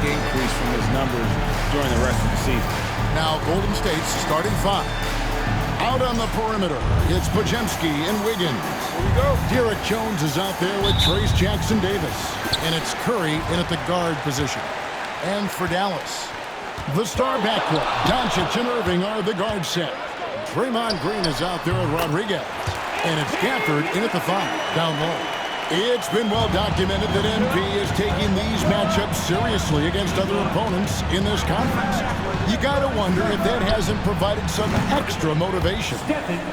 increase from his numbers during the rest of the season. Now Golden State's starting five. Out on the perimeter, it's Podziemski and Wiggins. Here we go. Derek Jones is out there with Trayce Jackson-Davis. And it's Curry in at the guard position. And for Dallas, the star backcourt, Doncic and Irving are the guard set. Draymond Green is out there with Rodriguez. And it's Gafford in at the five, down low. It's been well documented that MP is taking these matchups seriously against other opponents in this conference. You gotta wonder if that hasn't provided some extra motivation.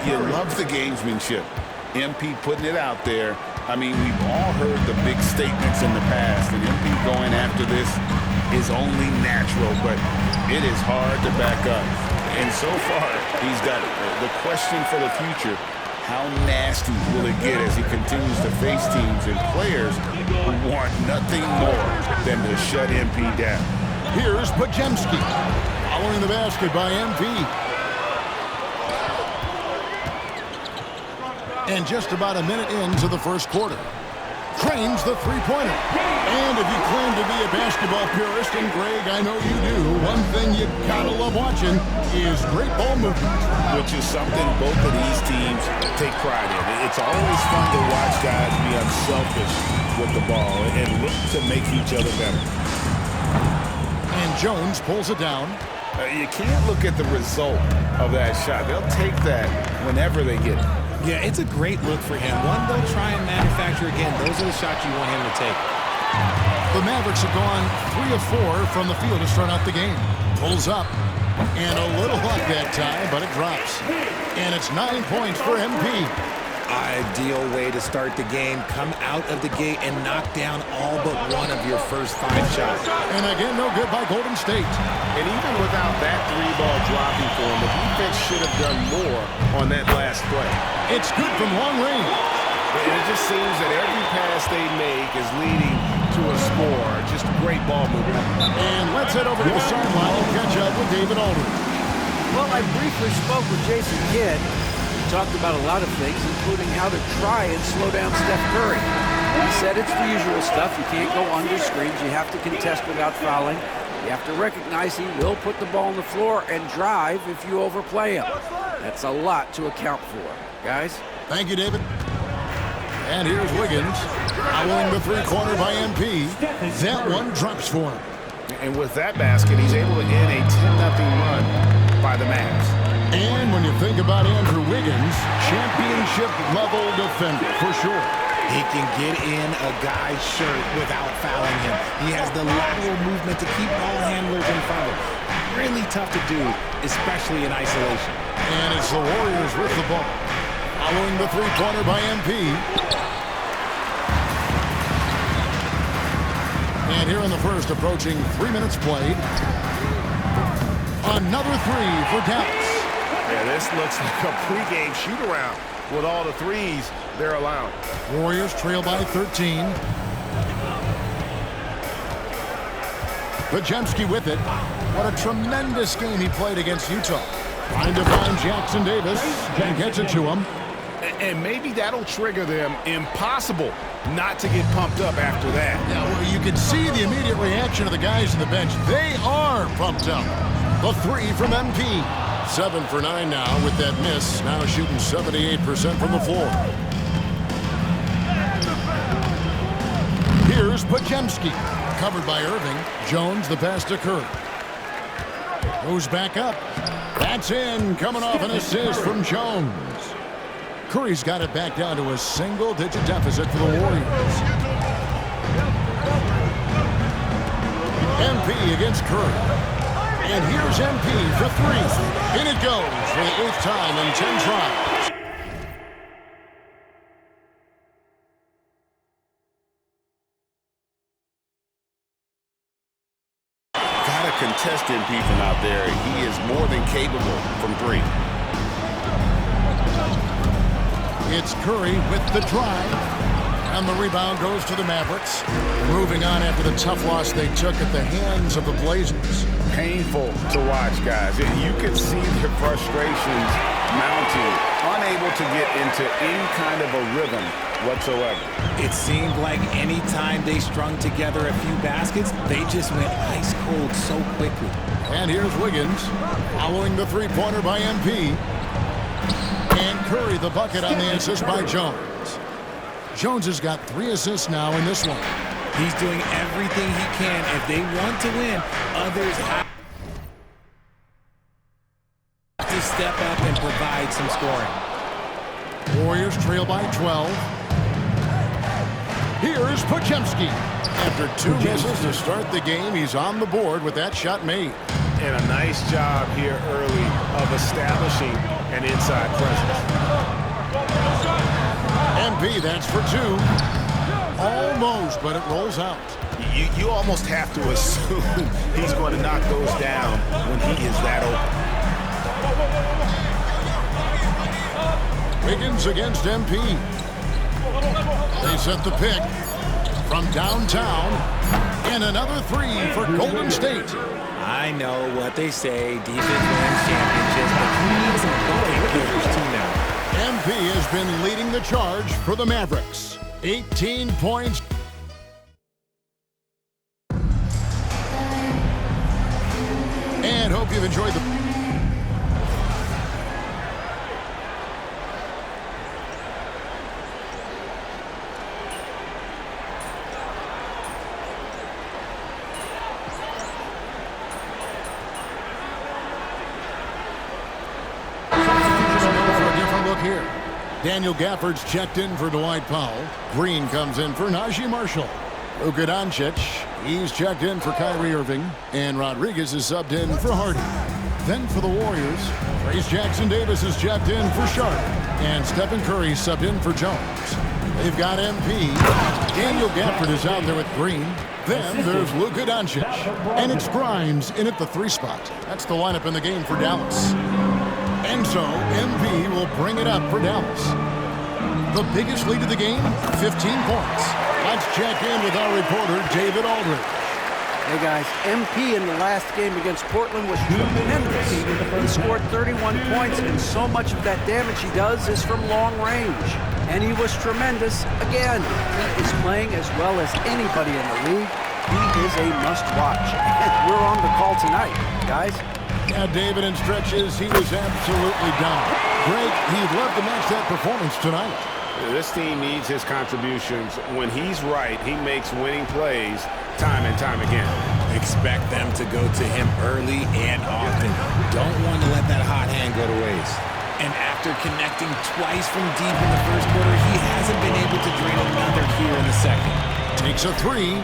You love the gamesmanship. MP putting it out there. I mean, we've all heard the big statements in the past, and MP going after this is only natural, but it is hard to back up. And so far, he's got it. The question for the future: how nasty will it get as he continues to face teams and players who want nothing more than to shut MP down? Here's Podziemski, following the basket by MP. And just about a minute into the first quarter. Trains the three-pointer. And if you claim to be a basketball purist, and Greg, I know you do, one thing you gotta love watching is great ball movement. Which is something both of these teams take pride in. It's always fun to watch guys be unselfish with the ball and look to make each other better. And Jones pulls it down. You can't look at the result of that shot. They'll take that whenever they get it. Yeah, it's a great look for him. One they'll try and manufacture again. Those are the shots you want him to take. The Mavericks have gone 3 of 4 from the field to start out the game. Pulls up. And a little luck that time, but it drops. And it's 9 points for MP. Ideal way to start the game. Come out of the gate and knock down all but one of your first 5 shots. And again, no good by Golden State. And even without that 3-ball dropping for him, the defense should have done more on that last play. It's good from long range. And it just seems that every pass they make is leading to a score. Just great ball movement. And let's head over to the sideline and catch up with David Aldridge. Well, I briefly spoke with Jason Kidd. We talked about a lot of things, including how to try and slow down Steph Curry. He said it's the usual stuff. You can't go under screens. You have to contest without fouling. You have to recognize he will put the ball on the floor and drive if you overplay him. That's a lot to account for, guys. Thank you, David. And here's Wiggins, following the three-quarter by MP. That one drops for him. And with that basket, he's able to end a 10-0 run by the Mavs. And when you think about Andrew Wiggins, championship-level defender for sure. He can get in a guy's shirt without fouling him. He has the lateral movement to keep ball handlers in front of him. Really tough to do, especially in isolation. And it's the Warriors with the ball. Following the three-pointer by MP. And here in the first, approaching 3 minutes played. Another three for Dallas. Yeah, this looks like a pregame shoot-around with all the threes they're allowing. Warriors trail by 13. Podziemski with it. What a tremendous game he played against Utah. Trying to find Jackson-Davis and gets it to him. And maybe that'll trigger them. Impossible not to get pumped up after that. Yeah, well, you can see the immediate reaction of the guys on the bench. They are pumped up. The three from MP. 7 for 9 now with that miss. Now shooting 78% from the floor. Here's Podziemski. Covered by Irving. Jones the pass to Curry. Goes back up. That's in. Coming off an assist from Jones. Curry's got it back down to a single-digit deficit for the Warriors. MP against Curry. And here's MP for three. In it goes for the 8th time in 10 tries. Got to contest MP from out there. He is more than capable from 3. It's Curry with the drive. And the rebound goes to the Mavericks. Moving on after the tough loss they took at the hands of the Blazers. painful to watch, guys. You could see their frustrations mounting, unable to get into any kind of a rhythm whatsoever. It seemed like any time they strung together a few baskets, they just went ice cold so quickly. And here's Wiggins following the three-pointer by MP. And Curry the bucket on the assist by Jones. Jones has got 3 assists now in this one. He's doing everything he can. If they want to win, others have to step up and provide some scoring. Warriors trail by 12. Here is Podziemski. After 2 misses to start the game, he's on the board with that shot made. And a nice job here early of establishing an inside presence. MP, that's for 2. Almost, but it rolls out. You almost have to assume he's going to knock those down when he is that open. Wiggins against MP. They set the pick from downtown. And another 3 for Golden State. I know what they say, defense wins championships, but he needs some bucket killers too now. MP has been leading the charge for the Mavericks. 18 points. And hope you've enjoyed the... for a different look here. Daniel Gafford's checked in for Dwight Powell. Green comes in for Najee Marshall. Luka Doncic, he's checked in for Kyrie Irving. And Rodriguez is subbed in for Harden. Then for the Warriors, Trayce Jackson-Davis is checked in for Sharp. And Stephen Curry subbed in for Jones. They've got MP. Daniel Gafford is out there with Green. Then there's Luka Doncic. And it's Grimes in at the 3 spot. That's the lineup in the game for Dallas. And so, MP will bring it up for Dallas. The biggest lead of the game, 15 points. Let's check in with our reporter, David Aldridge. Hey guys, MP in the last game against Portland was tremendous. He scored 31 points, and so much of that damage he does is from long range. And he was tremendous again. He is playing as well as anybody in the league. He is a must-watch. We're on the call tonight, guys. Yeah, David, in stretches, he was absolutely done. Greg, he'd love to match that performance tonight. This team needs his contributions. When he's right, he makes winning plays time and time again. Expect them to go to him early and often. Don't want to let that hot hand go to waste. And after connecting twice from deep in the first quarter, he hasn't been able to drain another here in the second. Takes a 3.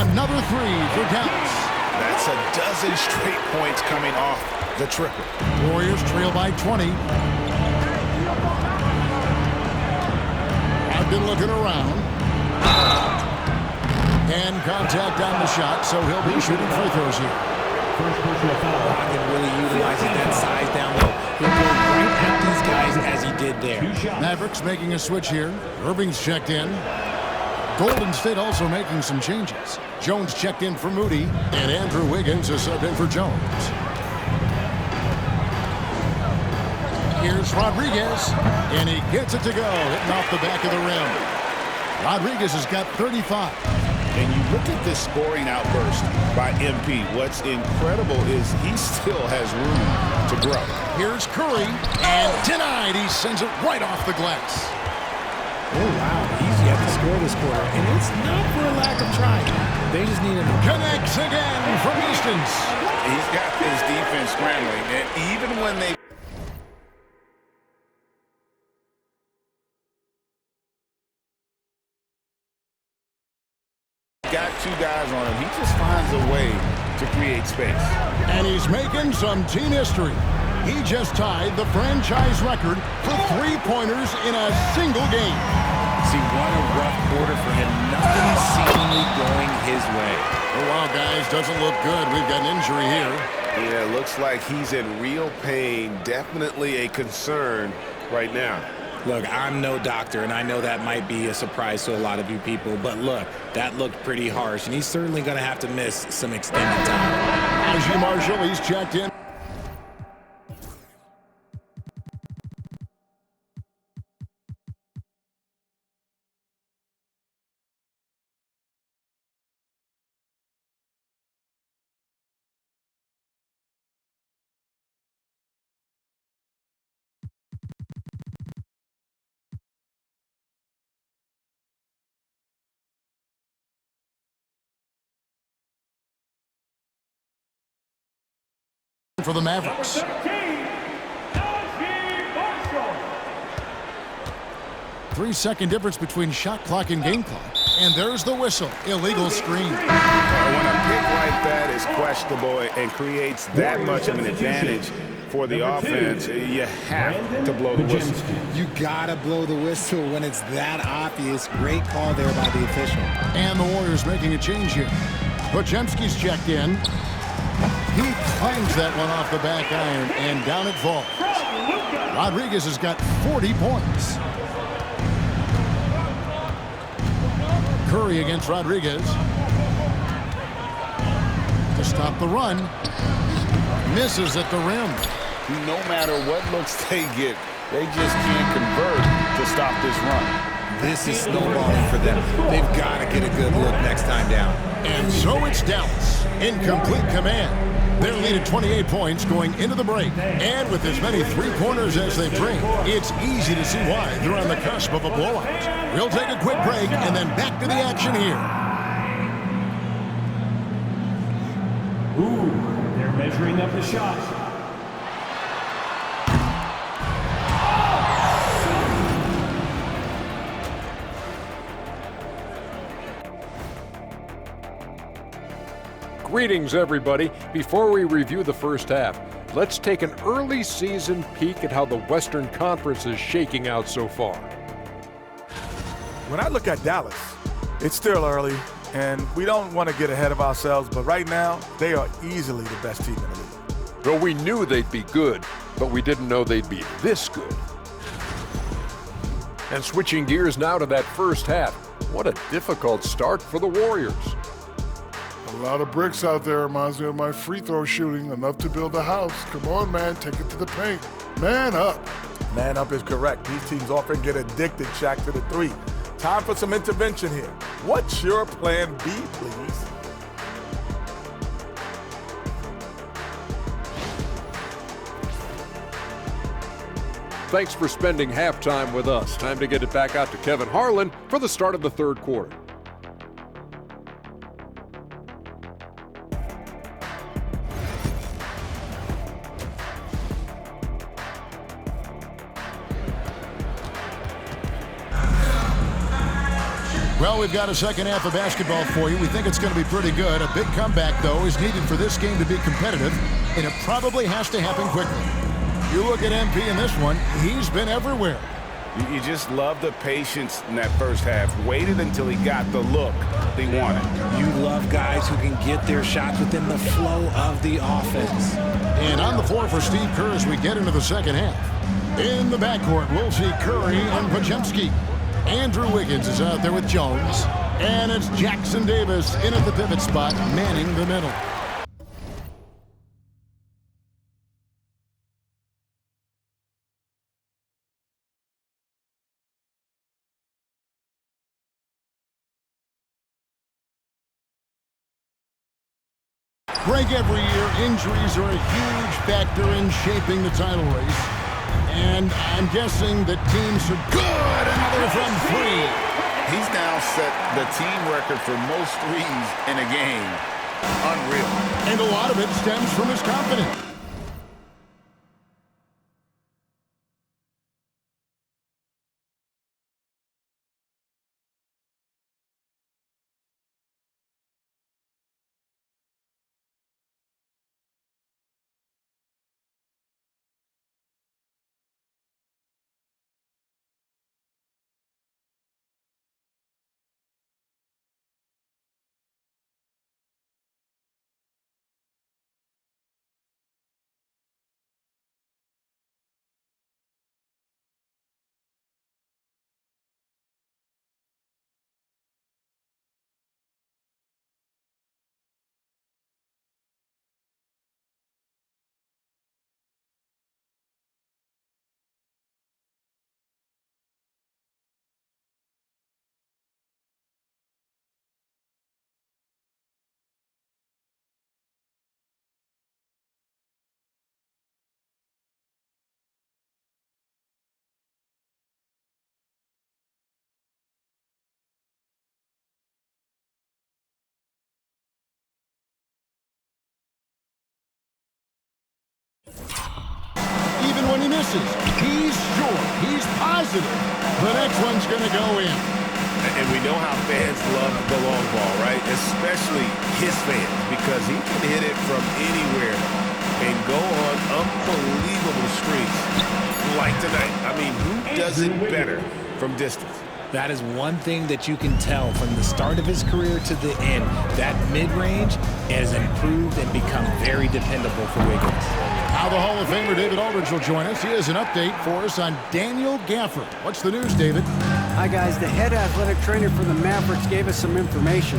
Another 3 for Dallas. That's a dozen straight points coming off the triple. Warriors trail by 20. I've been looking around. And contact on the shot, so he'll be shooting free throws here. Rocket really utilizes that size down low. He'll go right at these guys as he did there. Mavericks making a switch here. Irving's checked in. Golden State also making some changes. Jones checked in for Moody, and Andrew Wiggins is subbed in for Jones. Here's Rodriguez, and he gets it to go, hitting off the back of the rim. Rodriguez has got 35. And you look at this scoring outburst by MP. What's incredible is he still has room to grow. Here's Curry, and denied. He sends it right off the glass. Oh, wow. He's yet to score this quarter, and it's not for a lack of trying. They just need him. Connects again from distance. He's got his defense scrambling, and even when they got 2 guys on him, he just finds a way to create space. And he's making some team history. He just tied the franchise record for 3-pointers in a single game. See, what a rough quarter for him. Nothing seemingly going his way. Oh, wow, guys, doesn't look good. We've got an injury here. Yeah, looks like he's in real pain. Definitely a concern right now. Look, I'm no doctor, and I know that might be a surprise to a lot of you people, but look, that looked pretty harsh, and he's certainly going to have to miss some extended time. Najee Marshall, he's checked in. For the Mavericks. 3-second difference between shot clock and game clock. And there's the whistle. Illegal screen. When a pick like that is questionable and creates that much of an advantage for the offense, you have to blow the whistle. You gotta blow the whistle when it's that obvious. Great call there by the official. And the Warriors making a change here. Podziemski's checked in. He claims that one off the back iron, and down it falls. Rodriguez has got 40 points. Curry against Rodriguez. To stop the run. Misses at the rim. No matter what looks they get, they just can't convert to stop this run. This is snowballing for them. They've got to get a good look next time down. And so it's Dallas in complete command. They're lead at 28 points going into the break. And with as many three-pointers as they bring, it's easy to see why they're on the cusp of a blowout. We'll take a quick break and then back to the action here. Ooh, they're measuring up the shot. Greetings, everybody. Before we review the first half, let's take an early season peek at how the Western Conference is shaking out so far. When I look at Dallas, it's still early, and we don't want to get ahead of ourselves, but right now, they are easily the best team in the league. Well, we knew they'd be good, but we didn't know they'd be this good. And switching gears now to that first half, what a difficult start for the Warriors. A lot of bricks out there reminds me of my free throw shooting, enough to build a house. Come on, man, take it to the paint. Man up. Man up is correct. These teams often get addicted, Shaq, to the three. Time for some intervention here. What's your plan B, please? Thanks for spending halftime with us. Time to get it back out to Kevin Harlan for the start of the third quarter. Well, we've got a second half of basketball for you. We think it's going to be pretty good. A big comeback, though, is needed for this game to be competitive, and it probably has to happen quickly. You look at MP in this one, he's been everywhere. You just love the patience in that first half. Waited until he got the look they wanted. You love guys who can get their shots within the flow of the offense. And on the floor for Steve Kerr as we get into the second half. In the backcourt, we'll see Curry and Podziemski. Andrew Wiggins is out there with Jones. And it's Jackson Davis in at the pivot spot, manning the middle. Break every year, injuries are a huge factor in shaping the title race. And I'm guessing that teams are good. Another from three. He's now set the team record for most threes in a game. Unreal. And a lot of it stems from his confidence. one he misses. He's sure. He's positive. The next one's going to go in. And we know how fans love the long ball, right? Especially his fans, because he can hit it from anywhere and go on unbelievable streaks like tonight. I mean, who does it better from distance? That is one thing that you can tell from the start of his career to the end. That mid-range has improved and become very dependable for Wiggins. Now the Hall of Famer David Aldridge will join us. He has an update for us on Daniel Gafford. What's the news, David? Hi, guys. The head athletic trainer for the Mavericks gave us some information.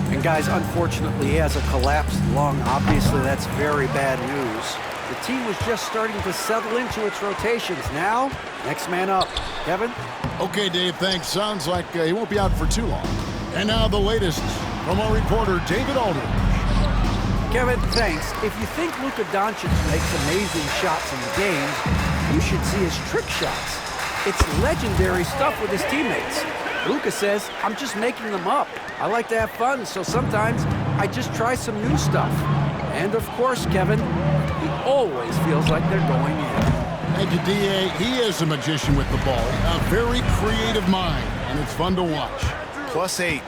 And, guys, unfortunately, he has a collapsed lung. Obviously, that's very bad news. The team was just starting to settle into its rotations. Now, next man up. Kevin? Okay, Dave, thanks. Sounds like he won't be out for too long. And now the latest from our reporter, David Aldridge. Kevin, thanks. If you think Luka Doncic makes amazing shots in the game, you should see his trick shots. It's legendary stuff with his teammates. Luka says, I'm just making them up. I like to have fun, so sometimes I just try some new stuff. And of course, Kevin, he always feels like they're going in. Thank you, D.A. He is a magician with the ball. A very creative mind, and it's fun to watch. +8.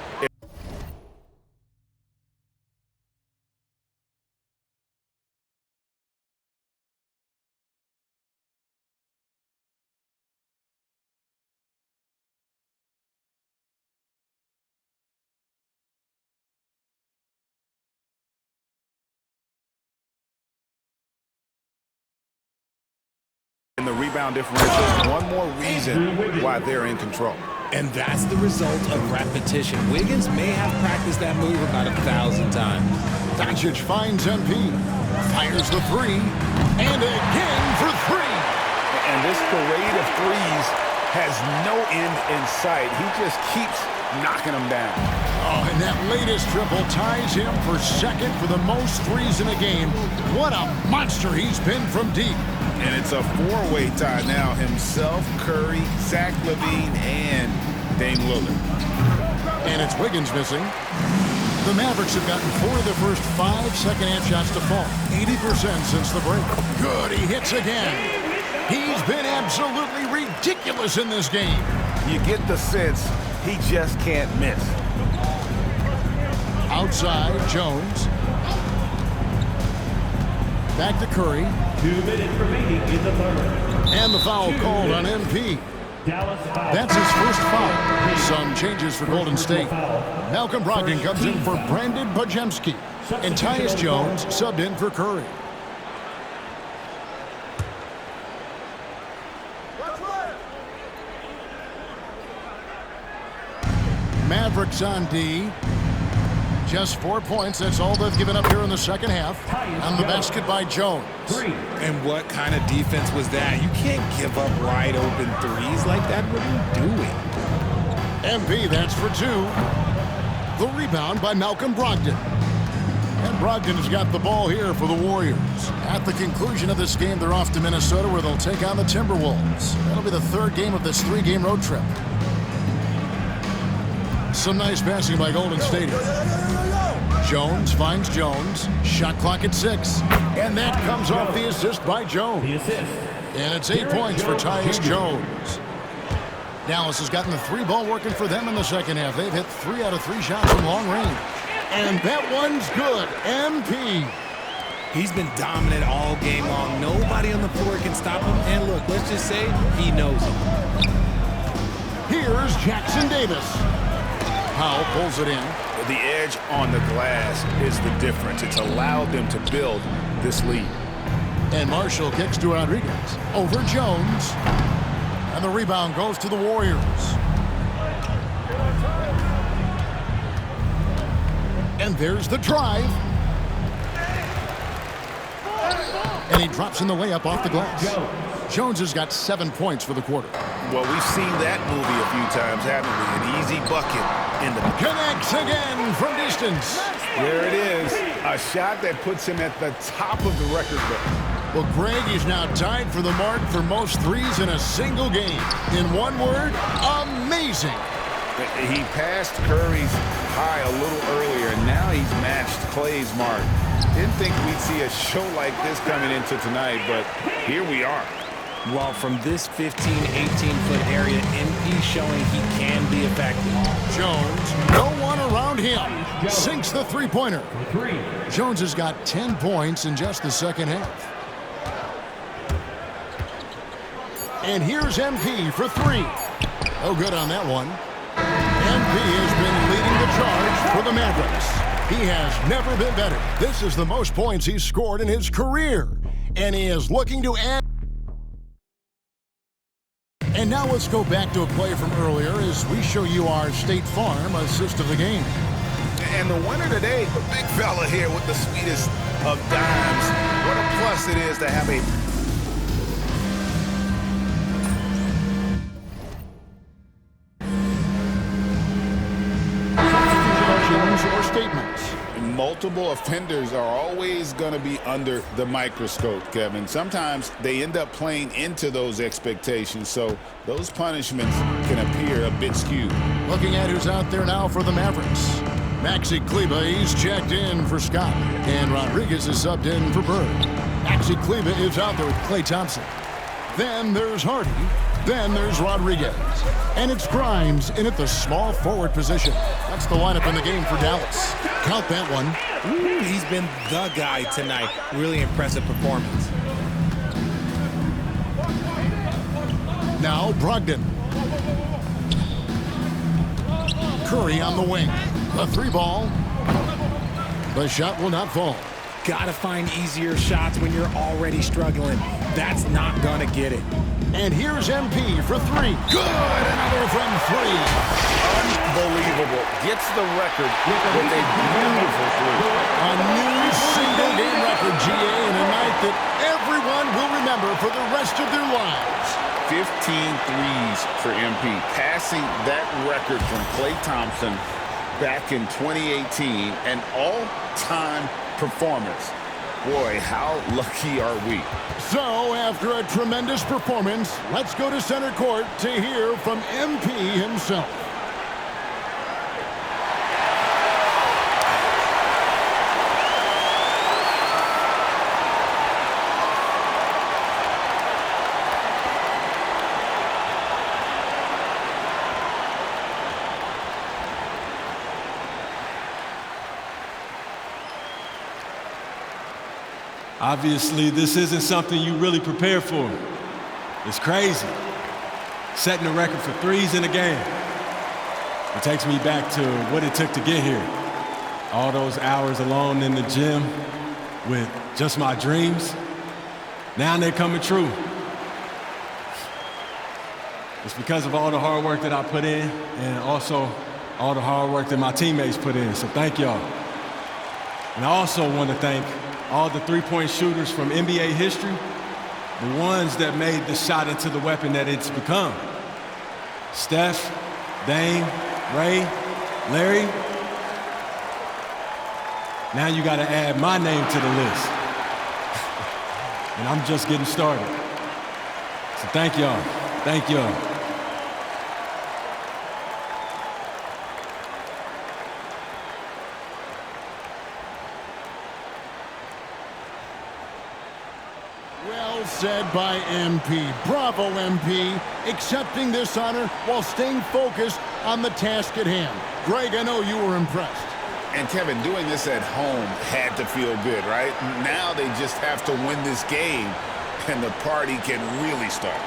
And the rebound differential is one more reason why they're in control. And that's the result of repetition. Wiggins may have practiced that move about 1,000 times. Doncic finds MP, fires the three, and again for three. And this parade of threes has no end in sight. He just keeps knocking them down. Oh, and that latest triple ties him for second for the most threes in a game. What a monster he's been from deep. And it's a four-way tie now. Himself, Curry, Zach LaVine, and Dame Lillard. And it's Wiggins missing. The Mavericks have gotten 4 of their first 5 second-half shots to fall. 80% since the break. Good, he hits again. He's been absolutely ridiculous in this game. You get the sense he just can't miss. Outside, Jones. Back to Curry. 2 minutes remaining in the third. And the foul called on MP. That's his first foul. Some changes for Golden State. Malcolm Brogdon comes in for Brandon Podziemski. And Tyus Jones subbed in for Curry. Mavericks on D. Just 4 points. That's all they've given up here in the second half. On the basket by Jones. And what kind of defense was that? You can't give up wide open threes like that. What are you doing? MP, that's for 2. The rebound by Malcolm Brogdon. And Brogdon has got the ball here for the Warriors. At the conclusion of this game, they're off to Minnesota where they'll take on the Timberwolves. That'll be the 3rd game of this 3-game road trip. Some nice passing by Golden State. Jones finds Jones. Shot clock at 6. And that comes off the assist by Jones. And it's 8 points for Tyus Jones. Dallas has gotten the 3-ball working for them in the second half. They've hit 3 out of 3 shots from long range. And that one's good. MP. He's been dominant all game long. Nobody on the floor can stop him. And look, let's just say he knows it. Here's Jackson Davis. Powell pulls it in. The edge on the glass is the difference. It's allowed them to build this lead. And Marshall kicks to Rodriguez. Over Jones. And the rebound goes to the Warriors. And there's the drive. And he drops in the layup off the glass. Jones has got 7 points for the quarter. Well, we've seen that movie a few times, haven't we? An easy bucket in the... Connects again from distance. There it is. A shot that puts him at the top of the record book. Well, Greg is now tied for the mark for most threes in a single game. In one word, amazing. He passed Curry's high a little earlier, and now he's matched Clay's mark. Didn't think we'd see a show like this coming into tonight, but here we are. Well, from this 15, 18-foot area, MP showing he can be effective. Jones, no one around him. Sinks the three-pointer. Jones has got 10 points in just the second half. And here's MP for three. No good on that one. MP has been leading the charge for the Mavericks. He has never been better. This is the most points he's scored in his career. And he is looking to add. And now let's go back to a play from earlier as we show you our State Farm assist of the game. And the winner today, the big fella here with the sweetest of dimes. What a plus it is to have a or statements. multiple offenders are always going to be under the microscope, Kevin. Sometimes they end up playing into those expectations, so those punishments can appear a bit skewed. Looking at who's out there now for the Mavericks. Maxi Kleber, he's checked in for Scott, and Rodriguez is subbed in for Bird. Maxi Kleber is out there with Klay Thompson. Then there's Hardy. Then there's Rodriguez. And it's Grimes in at the small forward position. That's the lineup in the game for Dallas. Count that one. Ooh, he's been the guy tonight. Really impressive performance. Now Brogdon. Curry on the wing. The three ball. The shot will not fall. Gotta find easier shots when you're already struggling. That's not gonna get it. And here's MP for three. Good! Another from three. Unbelievable. Gets the record with a beautiful three. A new single-game record, GA, in a night that everyone will remember for the rest of their lives. 15 threes for MP. Passing that record from Klay Thompson back in 2018. An all-time performance. Boy, how lucky are we? So, after a tremendous performance, let's go to center court to hear from MP himself. Obviously, this isn't something you really prepare for. It's crazy. Setting a record for threes in a game. It takes me back to what it took to get here. All those hours alone in the gym with just my dreams. Now they're coming true. It's because of all the hard work that I put in and also all the hard work that my teammates put in. So thank y'all. And I also want to thank all the three-point shooters from NBA history, the ones that made the shot into the weapon that it's become. Steph, Dame, Ray, Larry. Now you gotta add my name to the list. And I'm just getting started. So thank y'all, thank y'all. Said by MP. Bravo, MP, accepting this honor while staying focused on the task at hand. Greg, I know you were impressed. And Kevin, doing this at home had to feel good, right? Now they just have to win this game, and the party can really start.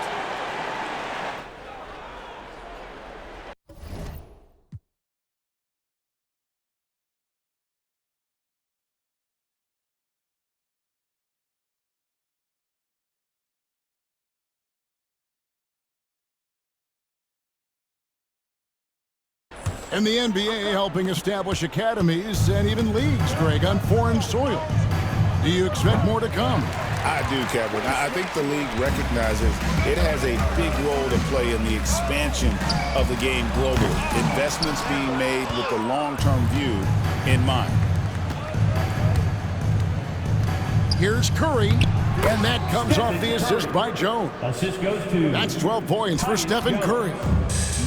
And the NBA helping establish academies and even leagues, Greg, on foreign soil. Do you expect more to come? I do, Kevin. I think the league recognizes it has a big role to play in the expansion of the game globally. Investments being made with the long-term view in mind. Here's Curry, and that comes off the assist by Jones. Assist goes to... That's 12 points for Stephen Curry.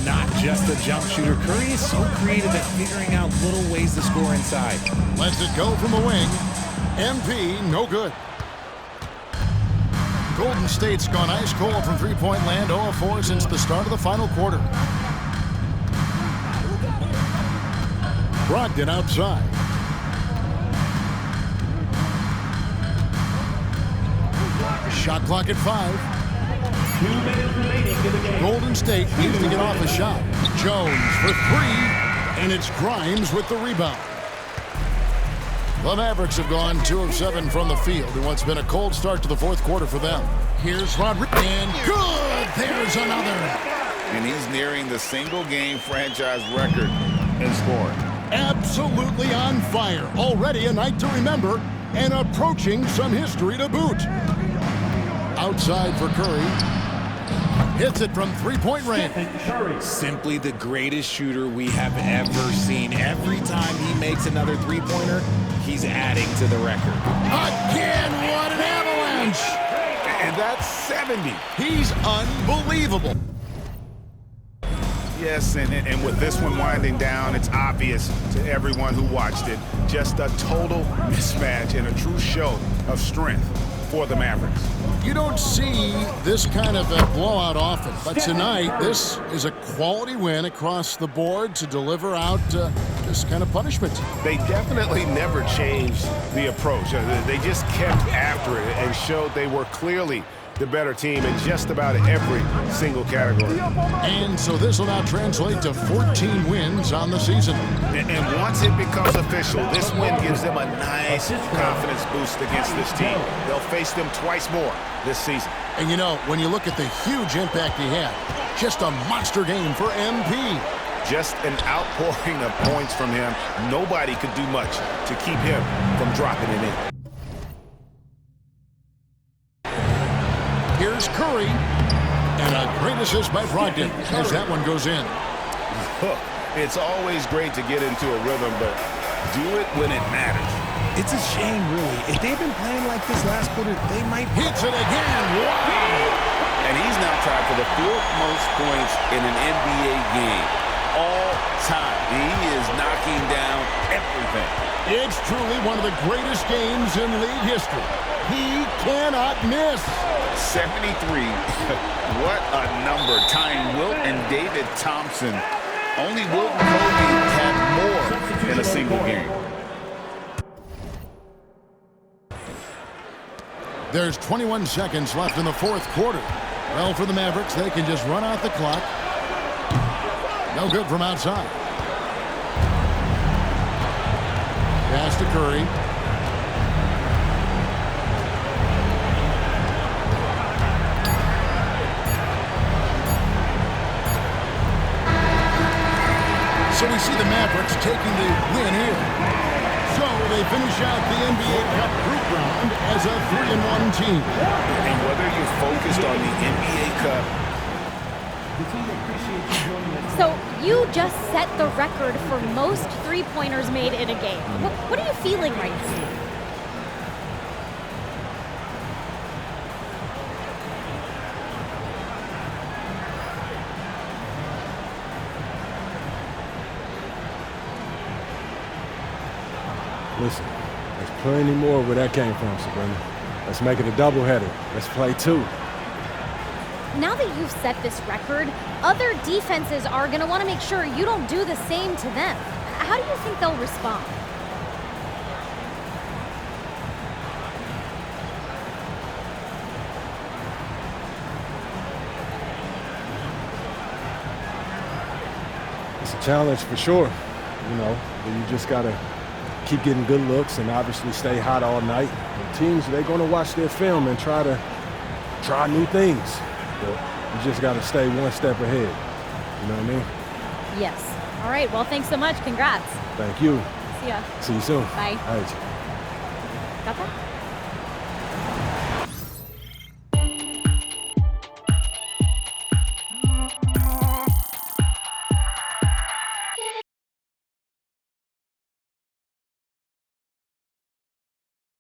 Not just a jump shooter. Curry is so creative at figuring out little ways to score inside. Lets it go from the wing. MP, no good. Golden State's gone ice cold from three-point land, 0 of 4 since the start of the final quarter. Brogdon outside. Shot clock at 5. 2 minutes remaining in the game. Golden State needs to get off a shot. Jones for 3, and it's Grimes with the rebound. The Mavericks have gone 2 of 7 from the field in what's been a cold start to the fourth quarter for them. Here's Rodriguez, and good! There's another. And he's nearing the single-game franchise record in scoring. Absolutely on fire. Already a night to remember, and approaching some history to boot. Outside for Curry. Hits it from three-point range. Simply the greatest shooter we have ever seen. Every time he makes another three-pointer, he's adding to the record. Again, what an avalanche! And that's 70. He's unbelievable. Yes, and with this one winding down, it's obvious to everyone who watched it. Just a total mismatch and a true show of strength for the Mavericks. You don't see this kind of a blowout often, but tonight this is a quality win across the board to deliver out this kind of punishment. They definitely never changed the approach. They just kept after it and showed they were clearly the better team in just about every single category. And so this will now translate to 14 wins on the season. And once it becomes official, this win gives them a nice confidence boost against this team. They'll face them twice more this season. And you know, when you look at the huge impact he had, just a monster game for MP. Just an outpouring of points from him. Nobody could do much to keep him from dropping it in. Here's Curry, and a great assist by Brogdon as that one goes in. It's always great to get into a rhythm, but do it when it matters. It's a shame, really. If they've been playing like this last quarter, they might... Hits it again. Wow! And he's now tied for the 4th most points in an NBA game all time. He is knocking down everything. It's truly one of the greatest games in league history. He cannot miss. 73. What a number. Tying Wilt and David Thompson. Only Wilt and Kobe had more in a single game. There's 21 seconds left in the fourth quarter. Well, for the Mavericks, they can just run out the clock. No good from outside. Pass to Curry. So we see the Mavericks taking the win here. So they finish out the NBA Cup group round as a 3-1 team. And whether you're focused on the NBA Cup. So you just set the record for most three-pointers made in a game. What are you feeling right now? Listen, there's plenty more where that came from, Sabrina. Let's make it a doubleheader. Let's play 2. Now that you've set this record, other defenses are going to want to make sure you don't do the same to them. How do you think they'll respond? It's a challenge for sure, you know, but you just got to keep getting good looks and obviously stay hot all night. And teams, they're going to watch their film and try new things. But you just got to stay one step ahead. You know what I mean? Yes. All right. Well, thanks so much. Congrats. Thank you. See ya. See you soon. Bye. All right. Got that?